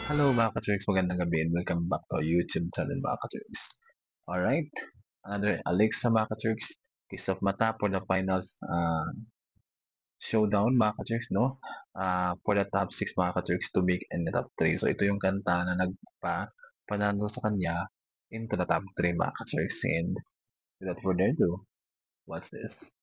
Hello mga ka-Turks, magandang gabi and welcome back to our YouTube channel mga ka-Turks. Alright, another Alexa mga ka-Turks, kiss of mata for the finals showdown mga ka-Turks, no? For the top 6 mga ka-Turks to make and the top 3. So ito yung kanta na nagpa-panalo sa kanya into the top 3 mga ka-Turks. And without further ado, what's this?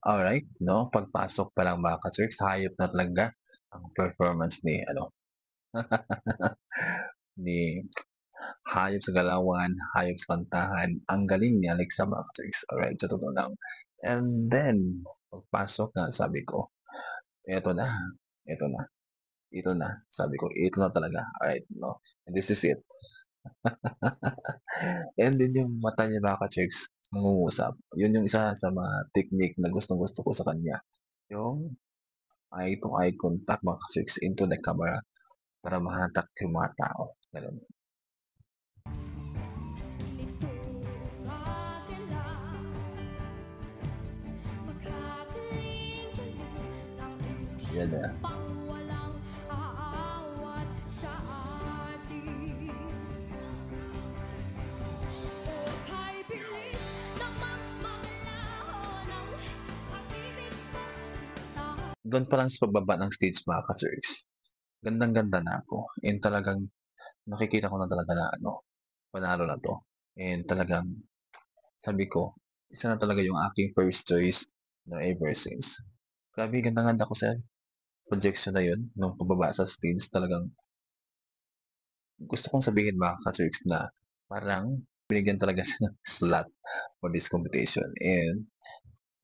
Alright, no? Pagpasok pa lang mga ka-Turks, hayop na talaga ang performance ni, ni hayop sa galawan, hayop sa kantahan. Ang galing ni Alexa mga ka-Turks. Alright, sa totoo lang. And then, pagpasok nga, sabi ko, eto na, eto na, ito na. Sabi ko, ito na talaga. Alright, no? And this is it. And then yung mata niya mga ka-Turks, nangungusap. Yun yung isa sa mga technique na gustong-gusto ko sa kanya. Yung eye to eye contact mga ka-Turks into the camera para mahatak yung mga tao. Ganun. Yan na. Doon pa lang sa pagbaba ng stage mga ka-Turks, gandang-ganda na ako. And talagang nakikita ko na talaga na panalo na to. And talagang sabi ko, isa na talaga yung aking first choice na ever since. Grabe, ganda-ganda ko sa projection na yun, nung pababa sa stage, talagang gusto kong sabihin mga ka-Turks na parang binigyan talaga siya ng slot for this competition. And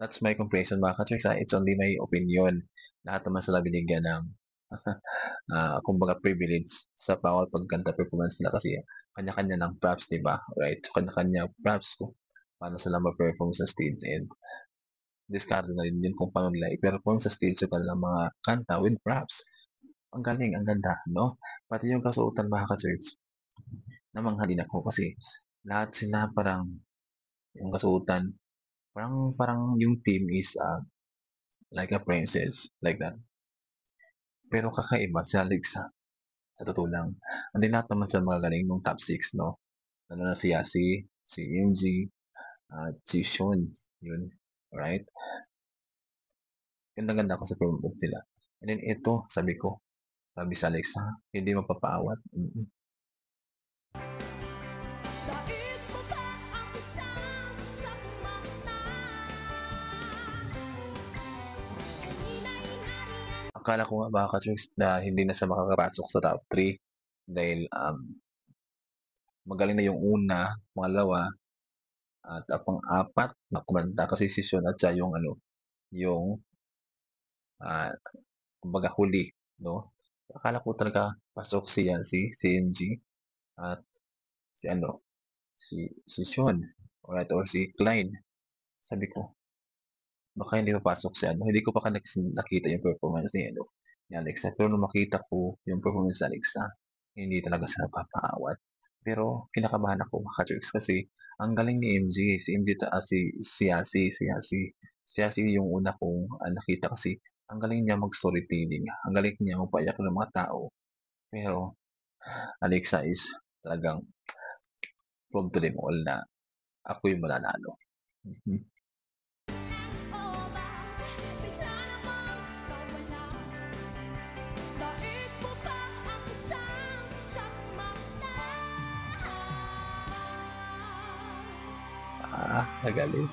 that's my comprehension mga ka-Turks. It's only my opinion. Lahat naman sila binigyan ng kumbaga privilege sa bawat pagkanta performance nila kasi kanya-kanya ng props, di ba? Right? So, kanya-kanya props ko paano sila ma-perform sa stage and discard na rin yun kung paano nila i-perform sa stage sa kanilang mga kanta with props. Ang galing, ang ganda, no? Pati yung kasuotan mga ka-Turks, namanghalin ako kasi lahat sila parang yung kasuotan, parang yung team is like a princess, like that. Pero kakaiba si Alexa, sa totoo lang. Hindi lahat naman sila magagaling nung top 6, no? Lalo na si Yasi, si MG, at si Sean, yun. Alright? Ganda-ganda ako sa performance nila. And then ito, sabi ko, sabi sa Alexa, hindi mapapaawat. Akala ko nga mga ka-Turks na hindi na siya makakapasok sa top 3 dahil magaling na yung una, pangalawa, at pang-apat na kumanta kasi si Sean at siya yung yung kumbaga huli, no? Akala ko talaga pasok si MG at si Sean, alright, or si Klein. Sabi ko, baka hindi papasok si hindi ko pa nakita yung performance ni Alexa. Pero nung makita ko yung performance ni Alexa, hindi talaga siya napapaawat. Pero kinakabahan ako mga ka-Turks kasi ang galing ni MG, si MG si Yasi yung una kong nakita kasi ang galing niya mag-storytelling, ang galing niya magpayak ng mga tao. Pero Alexa is talagang prove to them all na ako yung mananalo. Nagaling.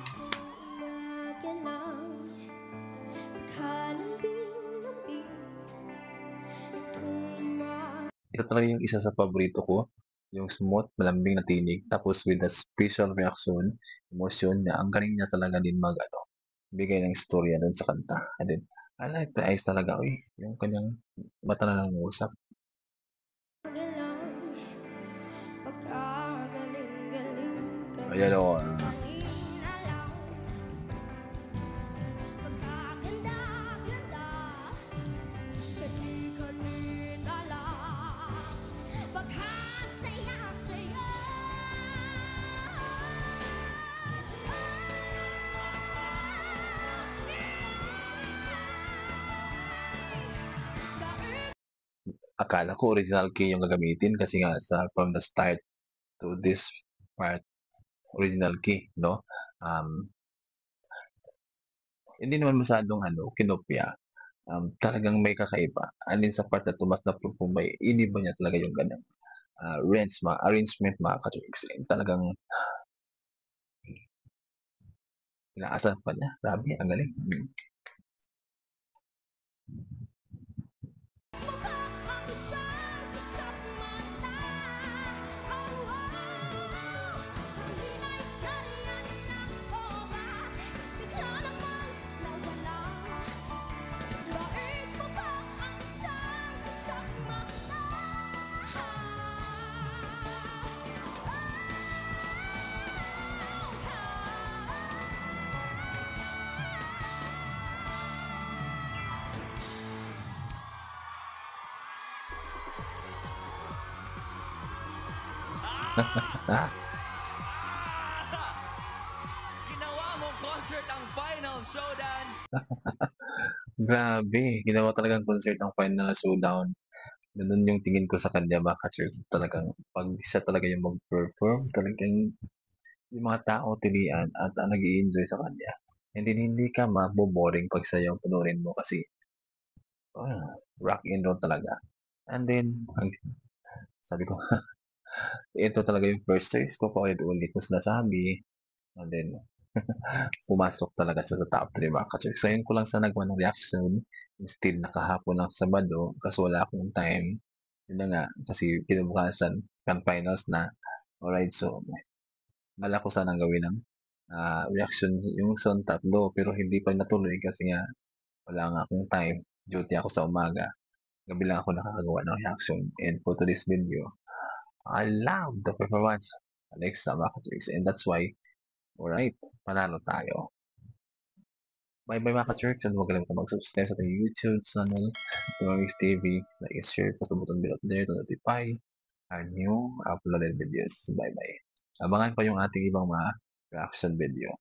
Ito talaga yung isa sa paborito ko, yung smooth, malambing na tinig, tapos with a special reaction, emotion niya, ang galing niya talaga din bigay ng istorya dun sa kanta. And then, I like the eyes talaga, yung kanyang mata na nangungusap. Ayan o, akala ko original key yung gagamitin kasi nga from the start to this part, original key, no? Hindi naman masyadong kinopya. Talagang may kakaiba. Alin sa part na tumas na may iniba niya talaga yung ganang arrangement mga ka-tricks. Talagang inaasahan pa niya. Grabe, ang galing. Ginawa mong concert ang Final Showdown. Grabe, ginawa talagang concert ang Final Showdown. Ganun yung tingin ko sa kanya mga ka-tricks. Talagang pag siya talaga yung mag-perform, talagang yung mga tao tilian at nag enjoy sa kanya. Hindi ka maboboring pag siya yung punurin mo kasi rock and roll talaga. And then, sabi ko, ito talaga yung first choice ko, paulit-ulit ko sinasabi. And then, pumasok talaga sa top 3 mga ka-tricks. Ngayon ko lang siya nagawa ng reaction. Still, nakahapon lang sa Sabado kasi wala akong time. Yun na nga, kasi kinabukasan, finals na. Alright, so, bala ko sanang gawin ng reaction yung sa tatlo pero hindi pa natuloy kasi nga wala nga akong time. Duty ako sa umaga. Gabi lang ako nakakagawa ng reaction. And for today's video, I love the performance of Alexa Macatrix and that's why, alright, panalo tayo. Bye-bye mga ka-Turks and huwag kalimutan mag-subscribe sa ating YouTube channel, Turks TV, like, share, press the button below there to notify our new uploaded videos. Bye-bye. Abangan pa yung ating ibang mga reaction video.